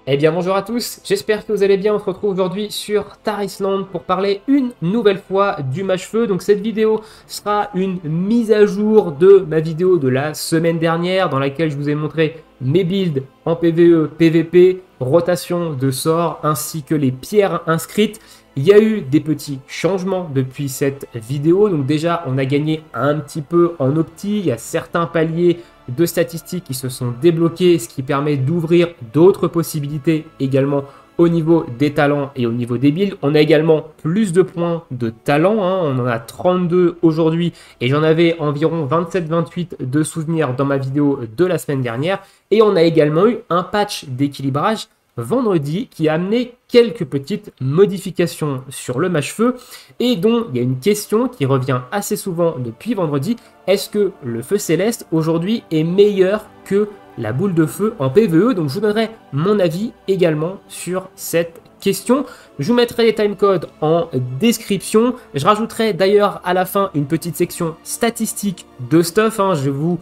Eh bien bonjour à tous, j'espère que vous allez bien. On se retrouve aujourd'hui sur Tarisland pour parler une nouvelle fois du match-feu. Donc cette vidéo sera une mise à jour de ma vidéo de la semaine dernière dans laquelle je vous ai montré mes builds en PvE, PvP, rotation de sorts ainsi que les pierres inscrites. Il y a eu des petits changements depuis cette vidéo. Donc déjà on a gagné un petit peu en opti, il y a certains paliers de statistiques qui se sont débloquées, ce qui permet d'ouvrir d'autres possibilités également au niveau des talents et au niveau des builds. On a également plus de points de talent, hein. On en a 32 aujourd'hui et j'en avais environ 27-28 de souvenirs dans ma vidéo de la semaine dernière. Et on a également eu un patch d'équilibrage vendredi qui a amené quelques petites modifications sur le match-feu et dont il y a une question qui revient assez souvent depuis vendredi. Est-ce que le feu céleste aujourd'hui est meilleur que la boule de feu en PvE? Donc je vous donnerai mon avis également sur cette question. Je vous mettrai les timecodes en description. Je rajouterai d'ailleurs à la fin une petite section statistique de stuff, hein. Je vais vous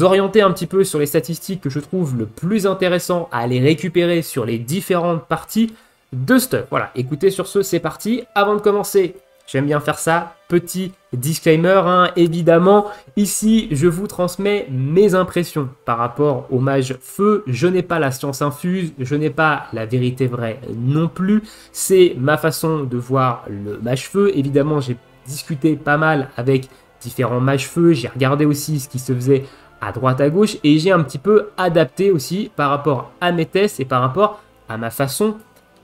orienter un petit peu sur les statistiques que je trouve le plus intéressant à aller récupérer sur les différentes parties de stuff. Voilà, écoutez, sur ce, c'est parti. Avant de commencer, j'aime bien faire ça, petit disclaimer, hein, évidemment, ici je vous transmets mes impressions par rapport au mage feu. Je n'ai pas la science infuse, je n'ai pas la vérité vraie non plus, c'est ma façon de voir le mage feu. Évidemment, j'ai discuté pas mal avec différents mages feu, j'ai regardé aussi ce qui se faisait à droite à gauche et j'ai un petit peu adapté aussi par rapport à mes tests et par rapport à ma façon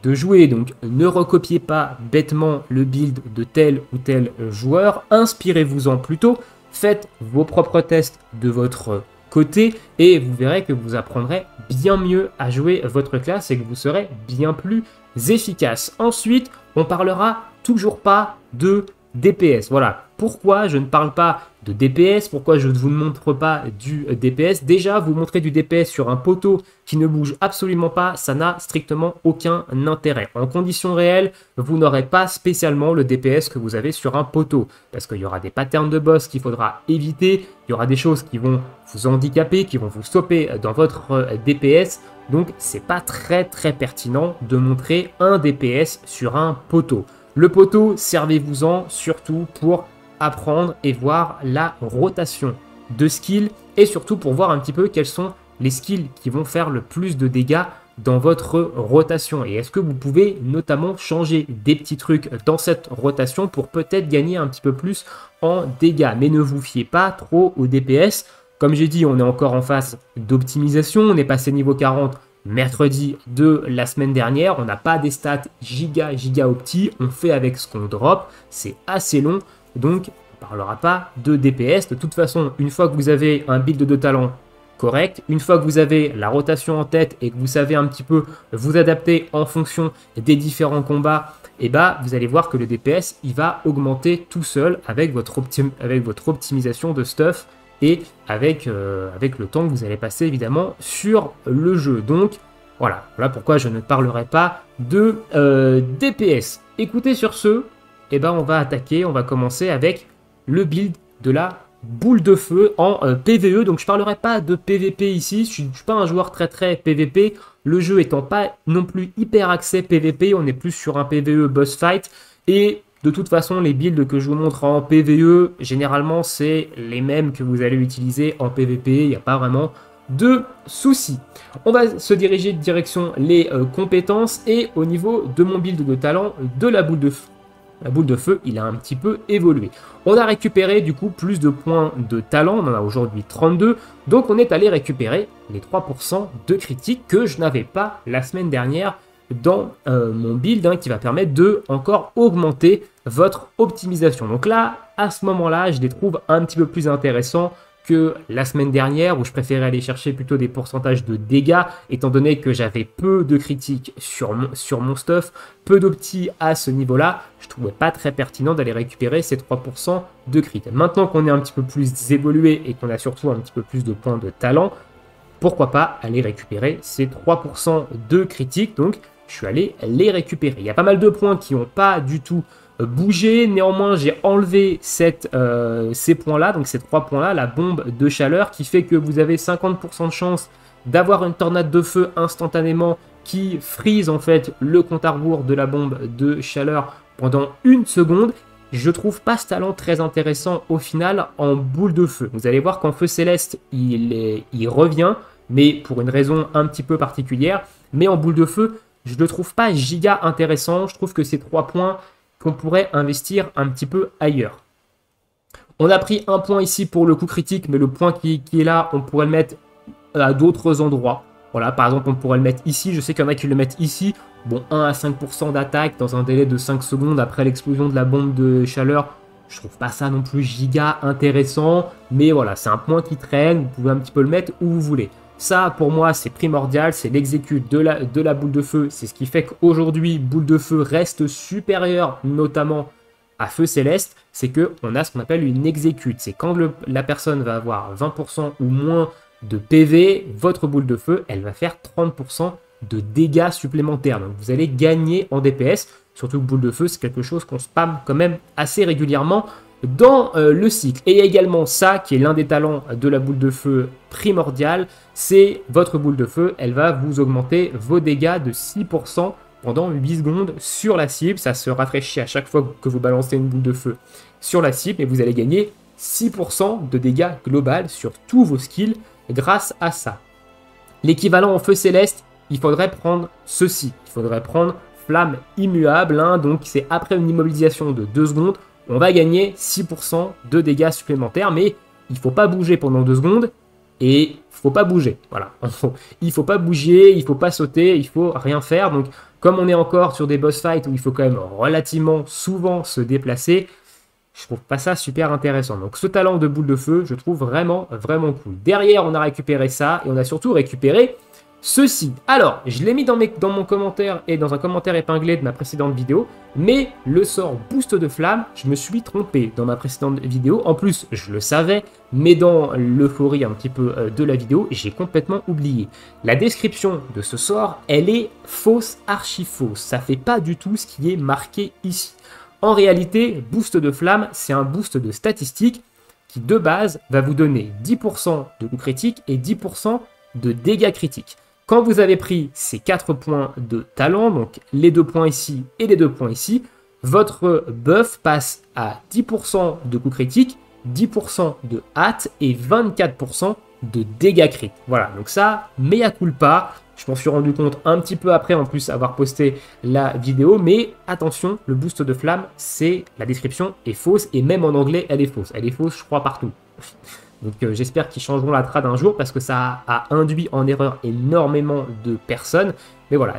de jouer. Donc ne recopiez pas bêtement le build de tel ou tel joueur, inspirez-vous-en plutôt, faites vos propres tests de votre côté et vous verrez que vous apprendrez bien mieux à jouer votre classe et que vous serez bien plus efficace. Ensuite, on parlera toujours pas de DPS. Voilà, pourquoi je ne parle pas de DPS, pourquoi je ne vous montre pas du DPS. Déjà, vous montrer du DPS sur un poteau qui ne bouge absolument pas, ça n'a strictement aucun intérêt. En conditions réelles, vous n'aurez pas spécialement le DPS que vous avez sur un poteau, parce qu'il y aura des patterns de boss qu'il faudra éviter, il y aura des choses qui vont vous handicaper, qui vont vous stopper dans votre DPS, donc c'est pas très pertinent de montrer un DPS sur un poteau. Le poteau, servez-vous-en surtout pour apprendre et voir la rotation de skills et surtout pour voir un petit peu quels sont les skills qui vont faire le plus de dégâts dans votre rotation. Et est-ce que vous pouvez notamment changer des petits trucs dans cette rotation pour peut-être gagner un petit peu plus en dégâts. Mais ne vous fiez pas trop au DPS. Comme j'ai dit, on est encore en phase d'optimisation. On est passé niveau 40 mercredi de la semaine dernière. On n'a pas des stats giga opti. On fait avec ce qu'on drop. C'est assez long. Donc, on ne parlera pas de DPS. De toute façon, une fois que vous avez un build de talent correct, une fois que vous avez la rotation en tête et que vous savez un petit peu vous adapter en fonction des différents combats, et bah, vous allez voir que le DPS, il va augmenter tout seul avec votre optimisation de stuff et avec le temps que vous allez passer évidemment sur le jeu. Donc, voilà pourquoi je ne parlerai pas de DPS. Écoutez, sur ce, et ben on va attaquer, on va commencer avec le build de la boule de feu en PvE. Donc je parlerai pas de PvP ici, je suis pas un joueur très PvP, le jeu étant pas non plus hyper axé PvP, on est plus sur un PvE boss fight et de toute façon les builds que je vous montre en PvE, généralement c'est les mêmes que vous allez utiliser en PvP, il n'y a pas vraiment de soucis. On va se diriger direction les compétences et au niveau de mon build de talent de la boule de feu. La boule de feu, il a un petit peu évolué. On a récupéré du coup plus de points de talent, on en a aujourd'hui 32, donc on est allé récupérer les 3% de critique que je n'avais pas la semaine dernière dans mon build, hein, qui va permettre de encore augmenter votre optimisation. Donc là, à ce moment-là, je les trouve un petit peu plus intéressants que la semaine dernière où je préférais aller chercher plutôt des pourcentages de dégâts étant donné que j'avais peu de critiques sur mon stuff, peu d'opti à ce niveau-là, je trouvais pas très pertinent d'aller récupérer ces 3% de crit. Maintenant qu'on est un petit peu plus évolué et qu'on a surtout un petit peu plus de points de talent, pourquoi pas aller récupérer ces 3% de critiques. Donc je suis allé les récupérer. Il y a pas mal de points qui n'ont pas du tout bougé. Néanmoins, j'ai enlevé ces points-là, donc ces 3 points-là, la bombe de chaleur qui fait que vous avez 50% de chance d'avoir une tornade de feu instantanément qui freeze en fait le compte à rebours de la bombe de chaleur pendant 1 seconde. Je trouve pas ce talent très intéressant au final en boule de feu. Vous allez voir qu'en feu céleste, il revient, mais pour une raison un petit peu particulière. Mais en boule de feu, je ne le trouve pas giga intéressant. Je trouve que c'est 3 points qu'on pourrait investir un petit peu ailleurs. On a pris un point ici pour le coup critique, mais le point qui est là, on pourrait le mettre à d'autres endroits. Voilà, par exemple, on pourrait le mettre ici. Je sais qu'il y en a qui le mettent ici. Bon, 1 à 5% d'attaque dans un délai de 5 secondes après l'explosion de la bombe de chaleur. Je trouve pas ça non plus giga intéressant. Mais voilà, c'est un point qui traîne. Vous pouvez un petit peu le mettre où vous voulez. Ça, pour moi, c'est primordial. C'est l'exécute de la boule de feu. C'est ce qui fait qu'aujourd'hui, boule de feu reste supérieure, notamment à feu céleste. C'est qu'on a ce qu'on appelle une exécute. C'est quand la personne va avoir 20% ou moins de PV, votre boule de feu, elle va faire 30% de dégâts supplémentaires. Donc vous allez gagner en DPS, surtout que boule de feu, c'est quelque chose qu'on spamme quand même assez régulièrement dans le cycle. Et il y a également ça, qui est l'un des talents de la boule de feu primordial, c'est votre boule de feu, elle va vous augmenter vos dégâts de 6% pendant 8 secondes sur la cible. Ça se rafraîchit à chaque fois que vous balancez une boule de feu sur la cible, et vous allez gagner 6% de dégâts global sur tous vos skills grâce à ça. L'équivalent en feu céleste, il faudrait prendre ceci. Il faudrait prendre flamme immuable. Hein, donc c'est après une immobilisation de 2 secondes, on va gagner 6% de dégâts supplémentaires. Mais il ne faut pas bouger pendant 2 secondes. Et il ne faut pas bouger. Voilà. Il ne faut pas bouger, il ne faut pas sauter, il ne faut rien faire. Donc comme on est encore sur des boss fights où il faut quand même relativement souvent se déplacer, je trouve pas ça super intéressant. Donc ce talent de boule de feu, je trouve vraiment cool. Derrière, on a récupéré ça et on a surtout récupéré ceci. Alors, je l'ai mis dans mon commentaire et dans un commentaire épinglé de ma précédente vidéo, mais le sort boost de flamme, je me suis trompé dans ma précédente vidéo. En plus, je le savais, mais dans l'euphorie un petit peu de la vidéo, j'ai complètement oublié. La description de ce sort, elle est fausse, archi fausse. Ça fait pas du tout ce qui est marqué ici. En réalité, boost de flamme, c'est un boost de statistiques qui, de base, va vous donner 10% de coup critique et 10% de dégâts critiques. Quand vous avez pris ces 4 points de talent, donc les 2 points ici et les 2 points ici, votre buff passe à 10% de coup critique, 10% de hâte et 24% de dégâts crit. Voilà, donc ça, mea culpa. Je m'en suis rendu compte un petit peu après, en plus, avoir posté la vidéo. Mais attention, le boost de flamme, la description est fausse. Et même en anglais, elle est fausse. Elle est fausse, je crois, partout. Donc j'espère qu'ils changeront la trad un jour parce que ça a induit en erreur énormément de personnes. Mais voilà,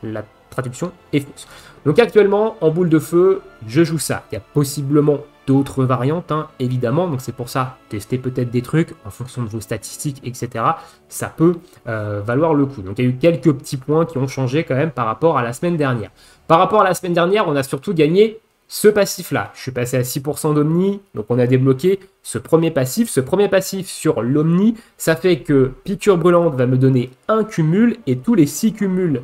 la traduction est fausse. Donc actuellement, en boule de feu, je joue ça. Il y a possiblement d'autres variantes, hein, évidemment. Donc c'est pour ça, tester peut-être des trucs en fonction de vos statistiques, etc. Ça peut valoir le coup. Donc il y a eu quelques petits points qui ont changé quand même par rapport à la semaine dernière. Par rapport à la semaine dernière, on a surtout gagné ce passif-là. Je suis passé à 6% d'Omni, donc on a débloqué ce premier passif. Ce premier passif sur l'Omni, ça fait que Piqûre Brûlante va me donner un cumul, et tous les 6 cumuls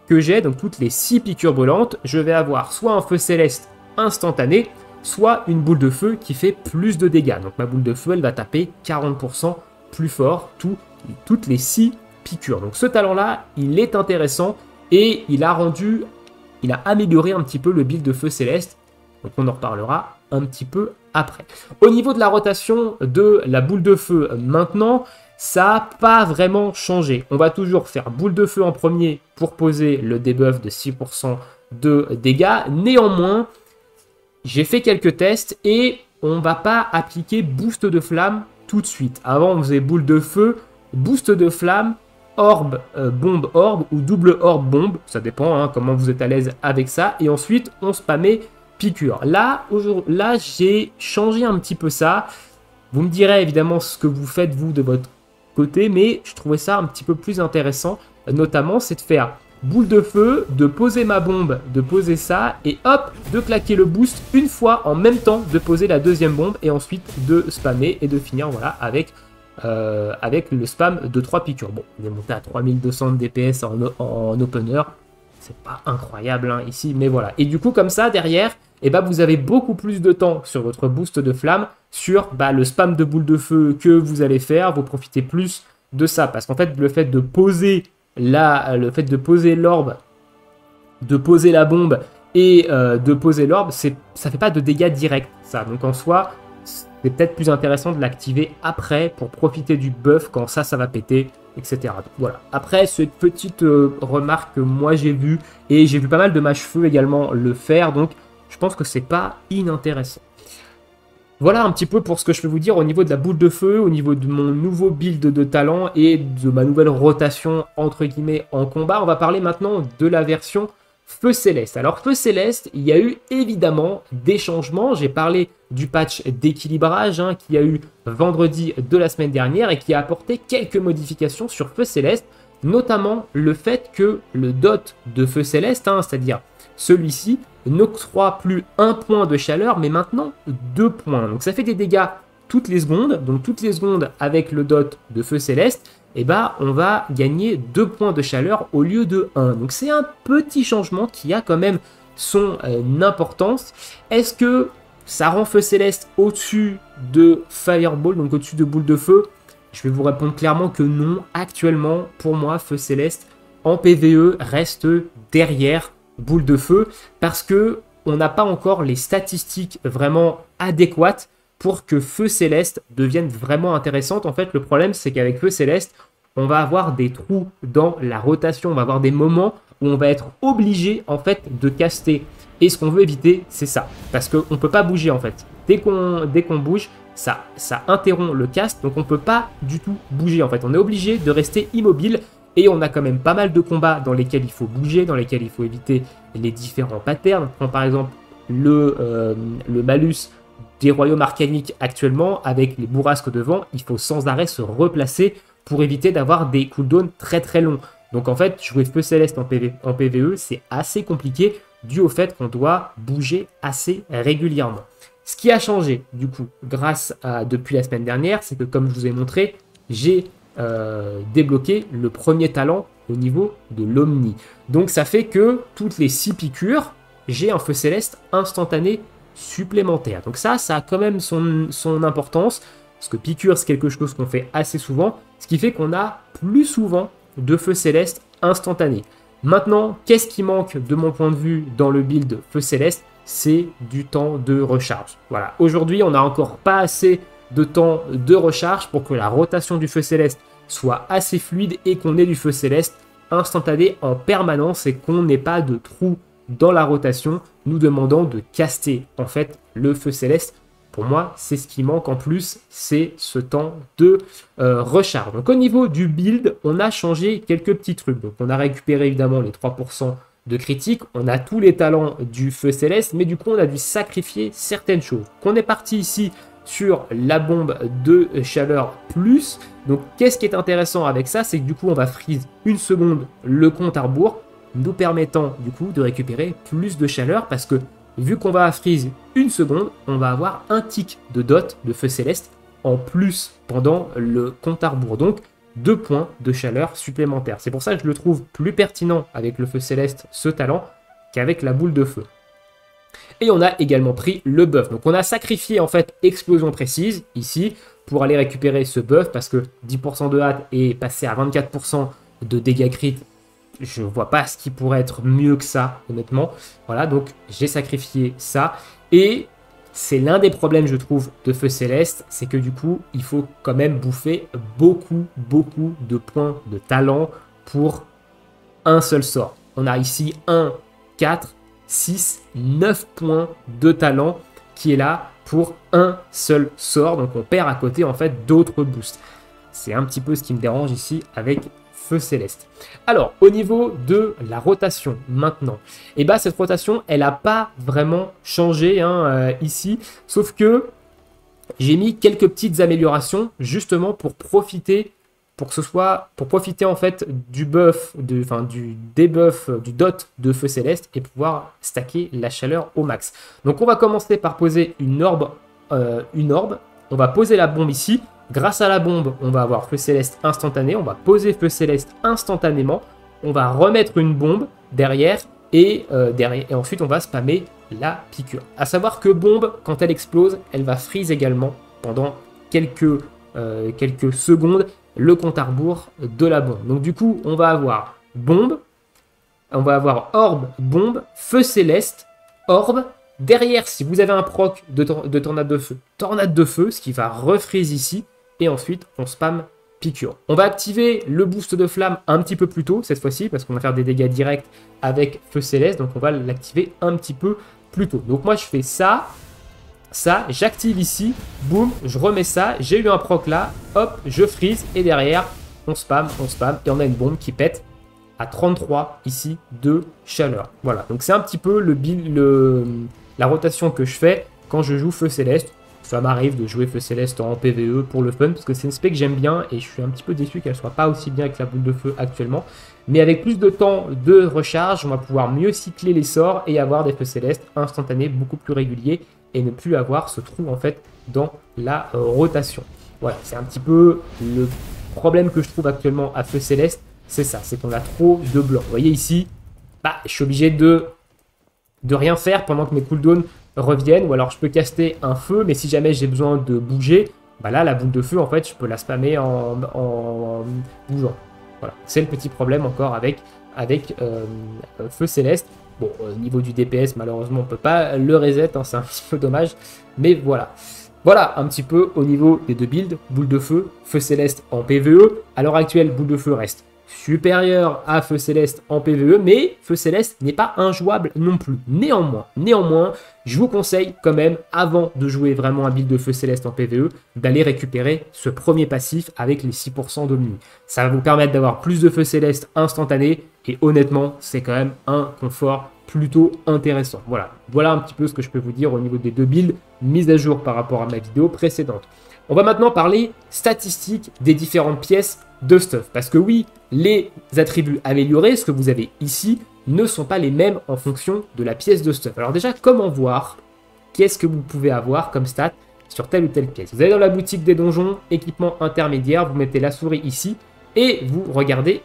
que j'ai, donc toutes les 6 piqûres brûlantes, je vais avoir soit un feu céleste instantané, soit une boule de feu qui fait plus de dégâts. Donc ma boule de feu, elle va taper 40% plus fort toutes les 6 piqûres. Donc ce talent-là, il est intéressant et il a amélioré un petit peu le build de feu céleste. Donc on en reparlera un petit peu après. Au niveau de la rotation de la boule de feu maintenant, ça n'a pas vraiment changé. On va toujours faire boule de feu en premier pour poser le debuff de 6% de dégâts. Néanmoins, j'ai fait quelques tests et on ne va pas appliquer boost de flamme tout de suite. Avant, on faisait boule de feu, boost de flamme, orbe, bombe orbe ou double orbe bombe. Ça dépend hein, comment vous êtes à l'aise avec ça. Et ensuite, on spammait piqûre. Là, j'ai changé un petit peu ça. Vous me direz évidemment ce que vous faites vous de votre côté, mais je trouvais ça un petit peu plus intéressant. Notamment, c'est de faire boule de feu, de poser ma bombe, de poser ça, et hop, de claquer le boost une fois en même temps de poser la deuxième bombe, et ensuite de spammer et de finir voilà, avec le spam de 3 piqûres. Bon, on est monté à 3200 de DPS en opener. C'est pas incroyable hein, ici, mais voilà. Et du coup, comme ça, derrière, eh ben, vous avez beaucoup plus de temps sur votre boost de flamme, sur le spam de boule de feu que vous allez faire. Vous profitez plus de ça, parce qu'en fait, le fait de poser le fait de poser l'orbe, de poser la bombe et de poser l'orbe, ça fait pas de dégâts directs, ça. Donc en soi, c'est peut-être plus intéressant de l'activer après pour profiter du buff quand ça va péter, etc. Donc, voilà. Après, cette petite remarque que moi j'ai vue, et j'ai vu pas mal de mage-feu également le faire, donc je pense que c'est pas inintéressant. Voilà un petit peu pour ce que je peux vous dire au niveau de la boule de feu, au niveau de mon nouveau build de talent et de ma nouvelle rotation entre guillemets en combat. On va parler maintenant de la version Feu Céleste. Alors Feu Céleste, il y a eu évidemment des changements. J'ai parlé du patch d'équilibrage qu'il y a eu vendredi de la semaine dernière et qui a apporté quelques modifications sur Feu Céleste, notamment le fait que le dot de Feu Céleste, c'est-à-dire celui-ci, n'octroie plus 1 point de chaleur, mais maintenant 2 points. Donc ça fait des dégâts toutes les secondes. Donc toutes les secondes avec le dot de Feu Céleste, on va gagner 2 points de chaleur au lieu de 1. Donc c'est un petit changement qui a quand même son importance. Est-ce que ça rend Feu Céleste au-dessus de Fireball, donc au-dessus de Boule de Feu? Je vais vous répondre clairement que non. Actuellement, pour moi, Feu Céleste en PvE reste derrière Boule de Feu parce que on n'a pas encore les statistiques vraiment adéquates pour que Feu Céleste devienne vraiment intéressante. En fait, le problème, c'est qu'avec Feu Céleste, on va avoir des trous dans la rotation, on va avoir des moments où on va être obligé en fait de caster. Et ce qu'on veut éviter, c'est ça, parce qu'on ne peut pas bouger en fait. Dès qu'on bouge, ça interrompt le cast, donc on ne peut pas du tout bouger en fait. On est obligé de rester immobile. Et on a quand même pas mal de combats dans lesquels il faut bouger, dans lesquels il faut éviter les différents patterns. Prends par exemple le malus des royaumes arcaniques actuellement, avec les bourrasques devant, il faut sans arrêt se replacer pour éviter d'avoir des cooldowns très très longs. Donc en fait, jouer Feu Céleste en PvE, c'est assez compliqué dû au fait qu'on doit bouger assez régulièrement. Ce qui a changé du coup depuis la semaine dernière, c'est que comme je vous ai montré, j'ai débloquer le premier talent au niveau de l'Omni. Donc ça fait que toutes les 6 piqûres, j'ai un Feu Céleste instantané supplémentaire. Donc ça a quand même son importance, parce que piqûre c'est quelque chose qu'on fait assez souvent, ce qui fait qu'on a plus souvent de Feu Céleste instantané. Maintenant, qu'est-ce qui manque de mon point de vue dans le build Feu Céleste? C'est du temps de recharge. Voilà, aujourd'hui on n'a encore pas assez de temps de recharge pour que la rotation du Feu Céleste soit assez fluide et qu'on ait du Feu Céleste instantané en permanence et qu'on n'ait pas de trou dans la rotation nous demandant de caster en fait le Feu Céleste. Pour moi, c'est ce qui manque en plus, c'est ce temps de recharge. Donc au niveau du build, on a changé quelques petits trucs. Donc on a récupéré évidemment les 3% de critique, on a tous les talents du Feu Céleste, mais du coup on a dû sacrifier certaines choses. Qu'on est parti ici sur la bombe de chaleur plus. Donc qu'est-ce qui est intéressant avec ça, c'est que du coup on va freeze 1 seconde le compte à rebours, nous permettant du coup de récupérer plus de chaleur, parce que vu qu'on va freeze 1 seconde, on va avoir un tick de dot de Feu Céleste en plus pendant le compte à rebours. Donc 2 points de chaleur supplémentaires. C'est pour ça que je le trouve plus pertinent avec le Feu Céleste, ce talent, qu'avec la boule de feu. Et on a également pris le buff. Donc on a sacrifié en fait explosion précise ici pour aller récupérer ce buff, parce que 10% de hâte est passé à 24% de dégâts crit. Je vois pas ce qui pourrait être mieux que ça, honnêtement. Voilà, donc j'ai sacrifié ça. Et c'est l'un des problèmes, je trouve, de Feu Céleste, c'est que du coup, il faut quand même bouffer beaucoup de points de talent pour un seul sort. On a ici 1, 4, 6, 9 points de talent qui est là pour un seul sort. Donc on perd à côté en fait d'autres boosts. C'est un petit peu ce qui me dérange ici avec Feu Céleste. Alors au niveau de la rotation maintenant, et bah cette rotation elle n'a pas vraiment changé ici, sauf que j'ai mis quelques petites améliorations justement pour profiter, pour profiter en fait du buff, du debuff, du dot de Feu Céleste et pouvoir stacker la chaleur au max. Donc on va commencer par poser une orbe. On va poser la bombe ici. Grâce à la bombe, on va avoir Feu Céleste instantané. On va poser Feu Céleste instantanément. On va remettre une bombe derrière et ensuite on va spammer la piqûre. À savoir que bombe, quand elle explose, elle va freeze également pendant quelques secondes. le compte à rebours de la bombe. Donc du coup, on va avoir bombe, on va avoir orbe, bombe, feu céleste, orbe. Derrière, si vous avez un proc de tornade de feu, ce qui va refreeze ici. Et ensuite, on spam piqûre. On va activer le boost de flamme un petit peu plus tôt cette fois-ci, parce qu'on va faire des dégâts directs avec feu céleste. Donc on va l'activer un petit peu plus tôt. Donc moi, je fais ça, j'active ici, boum, je remets ça. J'ai eu un proc là, hop, je freeze. Et derrière, on spam. Et on a une bombe qui pète à 33 ici de chaleur. Voilà, donc c'est un petit peu la rotation que je fais quand je joue feu céleste. Ça m'arrive de jouer feu céleste en PvE pour le fun, parce que c'est une spec que j'aime bien et je suis un petit peu déçu qu'elle soit pas aussi bien avec la boule de feu actuellement. Mais avec plus de temps de recharge, on va pouvoir mieux cycler les sorts et avoir des feux célestes instantanés beaucoup plus réguliers et ne plus avoir ce trou en fait dans la rotation. Voilà, c'est un petit peu le problème que je trouve actuellement à feu céleste, c'est ça, c'est qu'on a trop de blanc. Vous voyez ici, je suis obligé de rien faire pendant que mes cooldowns reviennent, ou alors je peux caster un feu, mais si jamais j'ai besoin de bouger, là la boule de feu en fait je peux la spammer en bougeant. Voilà, c'est le petit problème encore avec feu céleste. Bon, au niveau du DPS malheureusement on peut pas le reset, hein, c'est un petit peu dommage, mais voilà. Voilà un petit peu au niveau des deux builds, boule de feu, feu céleste en PvE. À l'heure actuelle, boule de feu reste supérieur à feu céleste en PvE, mais feu céleste n'est pas injouable non plus. Néanmoins, je vous conseille quand même, avant de jouer vraiment un build de feu céleste en PvE, d'aller récupérer ce premier passif avec les 6% d'Omni. Ça va vous permettre d'avoir plus de feu céleste instantané, et honnêtement, c'est quand même un confort plutôt intéressant. Voilà un petit peu ce que je peux vous dire au niveau des deux builds mises à jour par rapport à ma vidéo précédente. On va maintenant parler statistiques des différentes pièces de stuff. Parce que oui, les attributs améliorés, ce que vous avez ici, ne sont pas les mêmes en fonction de la pièce de stuff. Alors déjà, comment voir qu'est-ce que vous pouvez avoir comme stat sur telle ou telle pièce? Vous allez dans la boutique des donjons, équipement intermédiaire, vous mettez la souris ici et vous regardez,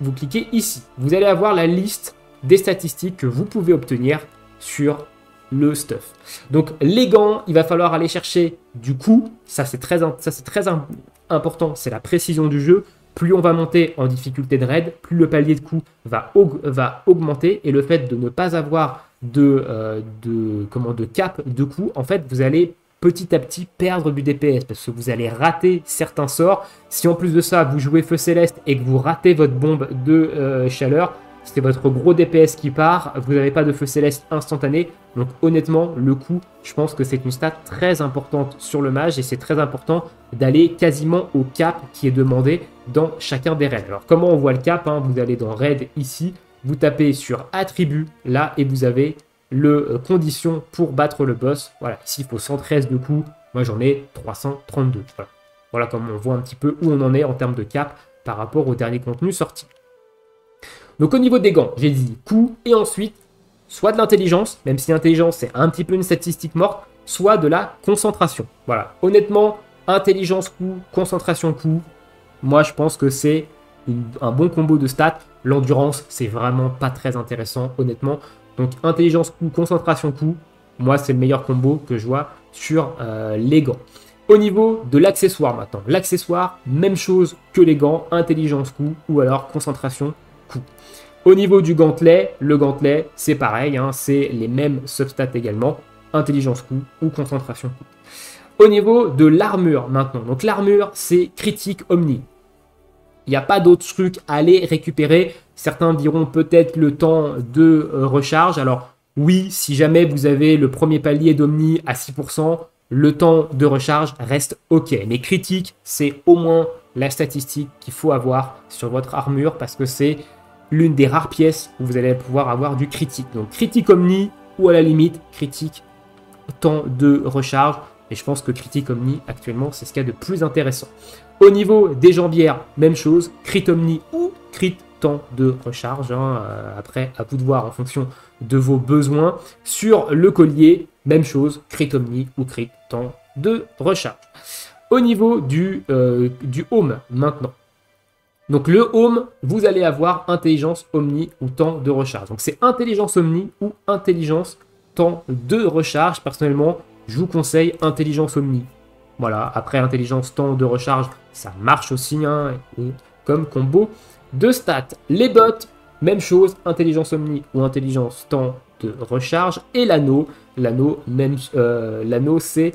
vous cliquez ici. Vous allez avoir la liste des statistiques que vous pouvez obtenir sur le stuff. Donc les gants, il va falloir aller chercher du coup, ça c'est très important, c'est la précision du jeu. Plus on va monter en difficulté de raid, plus le palier de coup va augmenter, et le fait de ne pas avoir de cap de coup, en fait vous allez petit à petit perdre du DPS parce que vous allez rater certains sorts. Si en plus de ça vous jouez feu céleste et que vous ratez votre bombe de chaleur, c'est votre gros DPS qui part, vous n'avez pas de feu céleste instantané. Donc honnêtement, le coup, je pense que c'est une stat très importante sur le mage et c'est très important d'aller quasiment au cap qui est demandé dans chacun des raids. Alors comment on voit le cap, hein? Vous allez dans raid ici, vous tapez sur attribut là et vous avez le condition pour battre le boss. Voilà, ici il faut 113 de coups, moi j'en ai 332. Voilà comment on voit un petit peu où on en est en termes de cap par rapport au dernier contenu sorti. Donc au niveau des gants, j'ai dit coup et ensuite soit de l'intelligence, même si l'intelligence c'est un petit peu une statistique morte, soit de la concentration. Voilà, honnêtement, intelligence coup, concentration coup, moi je pense que c'est un bon combo de stats. L'endurance, c'est vraiment pas très intéressant, honnêtement. Donc intelligence coup, concentration coup, moi c'est le meilleur combo que je vois sur les gants. Au niveau de l'accessoire maintenant, l'accessoire, même chose que les gants, intelligence coup ou alors concentration coup. Au niveau du gantelet, le gantelet c'est pareil, hein, c'est les mêmes substats également, intelligence coup ou concentration coup. Au niveau de l'armure maintenant, donc l'armure c'est critique omni. Il n'y a pas d'autres trucs à aller récupérer. Certains diront peut-être le temps de recharge. Alors oui, si jamais vous avez le premier palier d'omni à 6%, le temps de recharge reste ok. Mais critique, c'est au moins la statistique qu'il faut avoir sur votre armure parce que c'est l'une des rares pièces où vous allez pouvoir avoir du critique. Donc critique omni ou à la limite critique temps de recharge. Et je pense que critique omni actuellement c'est ce qu'il y a de plus intéressant. Au niveau des jambières, même chose, crit omni ou crit temps de recharge. Hein, après, à vous de voir en fonction de vos besoins. Sur le collier, même chose, crit omni ou crit temps de recharge. Au niveau du home maintenant. Donc le home, vous allez avoir intelligence omni ou temps de recharge. Donc c'est intelligence omni ou intelligence temps de recharge. Personnellement, je vous conseille intelligence omni Voilà, après intelligence, temps de recharge, ça marche aussi, hein, et comme combo de stats. Les bots, même chose, intelligence omni ou intelligence temps de recharge. Et l'anneau, l'anneau c'est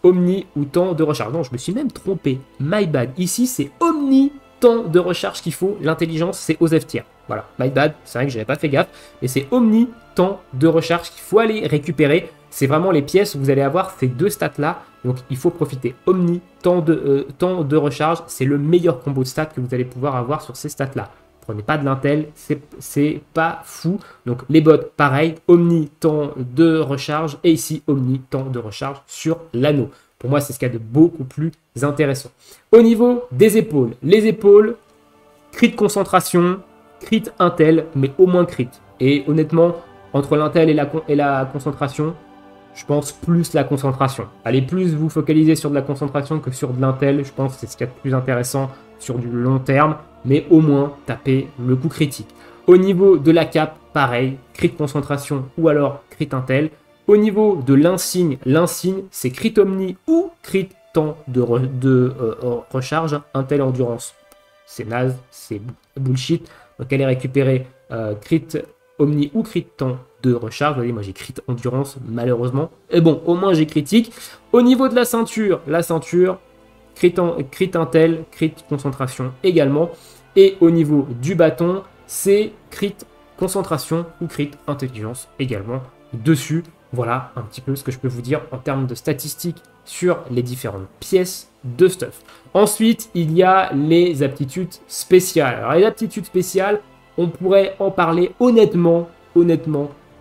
omni ou temps de recharge. Non, je me suis même trompé, my bad. Ici, c'est omni temps de recharge qu'il faut, l'intelligence c'est aux F tiers. Voilà, my bad, c'est vrai que j'avais pas fait gaffe, et c'est omni temps de recharge qu'il faut aller récupérer. C'est vraiment les pièces où vous allez avoir ces deux stats là, donc il faut profiter. Omni temps de recharge, c'est le meilleur combo de stats que vous allez pouvoir avoir sur ces stats là. Prenez pas de l'intel, c'est pas fou. Donc les bots, pareil, omni temps de recharge, et ici omni temps de recharge sur l'anneau. Pour moi, c'est ce qu'il y a de beaucoup plus intéressant. Au niveau des épaules, les épaules, crit de concentration, crit intel, mais au moins crit. Et honnêtement, entre l'intel et la concentration, je pense plus la concentration. Allez plus vous focaliser sur de la concentration que sur de l'intel. Je pense que c'est ce qu'il y a de plus intéressant sur du long terme, mais au moins taper le coup critique. Au niveau de la cape, pareil, crit concentration ou alors crit intel. Au niveau de l'insigne, c'est crit omni ou crit temps de recharge, intel endurance. C'est naze, c'est bullshit. Donc allez récupérer crit omni ou crit temps de recharge. Vous voyez, moi j'ai crit endurance malheureusement. Et bon, au moins j'ai critique. Au niveau de la ceinture, crit intel, crit concentration également. Et au niveau du bâton, c'est crit concentration ou crit intelligence également dessus. Voilà un petit peu ce que je peux vous dire en termes de statistiques sur les différentes pièces de stuff. Ensuite, il y a les aptitudes spéciales. Alors les aptitudes spéciales, on pourrait en parler honnêtement,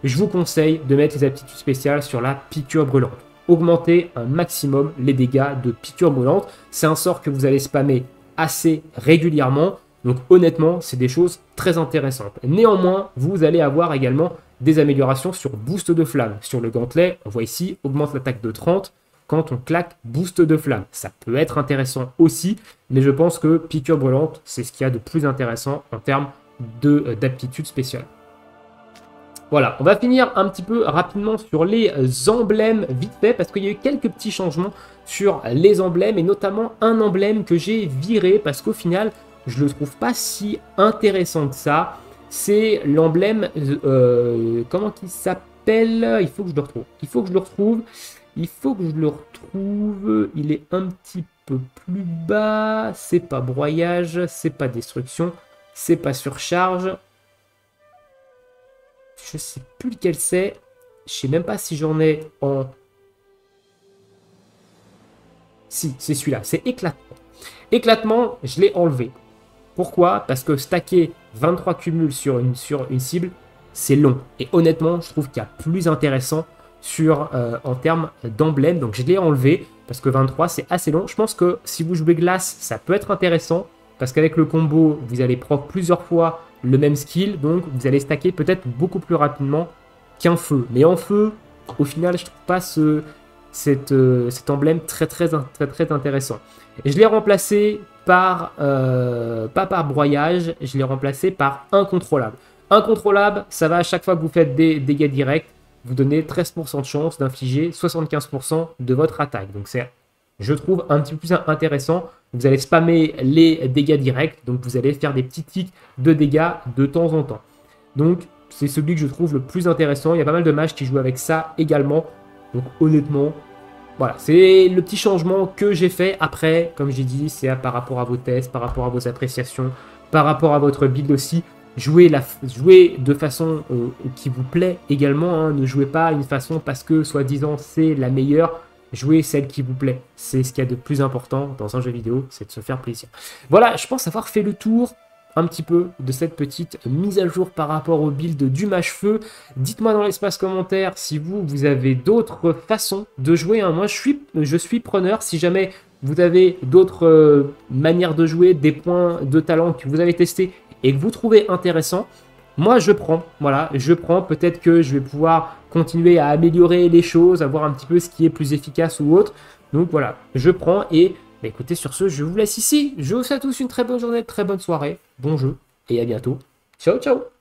je vous conseille de mettre les aptitudes spéciales sur la piqûre brûlante. Augmenter un maximum les dégâts de piqûre brûlante. C'est un sort que vous allez spammer assez régulièrement. Donc honnêtement, c'est des choses très intéressantes. Néanmoins, vous allez avoir également des améliorations sur boost de flamme. Sur le gantelet, on voit ici, augmente l'attaque de 30 quand on claque boost de flamme. Ça peut être intéressant aussi, mais je pense que piqûre brûlante, c'est ce qu'il y a de plus intéressant en termes d'aptitude spéciale. Voilà, on va finir un petit peu rapidement sur les emblèmes vite fait, parce qu'il y a eu quelques petits changements sur les emblèmes, et notamment un emblème que j'ai viré, parce qu'au final, je le trouve pas si intéressant que ça. C'est l'emblème, comment il s'appelle? Il faut que je le retrouve. Il est un petit peu plus bas. C'est pas broyage, c'est pas destruction, c'est pas surcharge. Je sais plus lequel c'est. Je sais même pas si j'en ai en... Si, c'est celui-là, c'est éclatement. Éclatement, je l'ai enlevé. Pourquoi? Parce que stacker 23 cumuls sur une cible, c'est long. Et honnêtement, je trouve qu'il y a plus intéressant en termes d'emblème. Donc je l'ai enlevé parce que 23, c'est assez long. Je pense que si vous jouez glace, ça peut être intéressant. Parce qu'avec le combo, vous allez proc plusieurs fois le même skill. Donc vous allez stacker peut-être beaucoup plus rapidement qu'un feu. Mais en feu, au final, je trouve pas cet emblème très intéressant. Et je l'ai remplacé par, pas par broyage, je l'ai remplacé par incontrôlable. Incontrôlable, ça va à chaque fois que vous faites des dégâts directs, vous donnez 13% de chance d'infliger 75% de votre attaque. Donc c'est, je trouve, un petit peu plus intéressant. Vous allez spammer les dégâts directs, donc vous allez faire des petits tics de dégâts de temps en temps. Donc c'est celui que je trouve le plus intéressant. Il y a pas mal de mages qui jouent avec ça également. Donc honnêtement, voilà, c'est le petit changement que j'ai fait. Après, comme j'ai dit, c'est par rapport à vos tests, par rapport à vos appréciations, par rapport à votre build aussi. Jouez de façon qui vous plaît également. Hein. Ne jouez pas une façon parce que, soi-disant, c'est la meilleure. Jouez celle qui vous plaît. C'est ce qu'il y a de plus important dans un jeu vidéo, c'est de se faire plaisir. Voilà, je pense avoir fait le tour un petit peu de cette petite mise à jour par rapport au build du mâche-feu. Dites-moi dans l'espace commentaire si vous avez d'autres façons de jouer. Hein. Moi, je suis preneur. Si jamais vous avez d'autres manières de jouer, des points de talent que vous avez testés et que vous trouvez intéressant, moi, je prends. Voilà, je prends. Peut-être que je vais pouvoir continuer à améliorer les choses, à voir un petit peu ce qui est plus efficace ou autre. Donc voilà, je prends et... Bah écoutez, sur ce, je vous laisse ici. Je vous souhaite à tous une très bonne journée, très bonne soirée, bon jeu, et à bientôt. Ciao, ciao!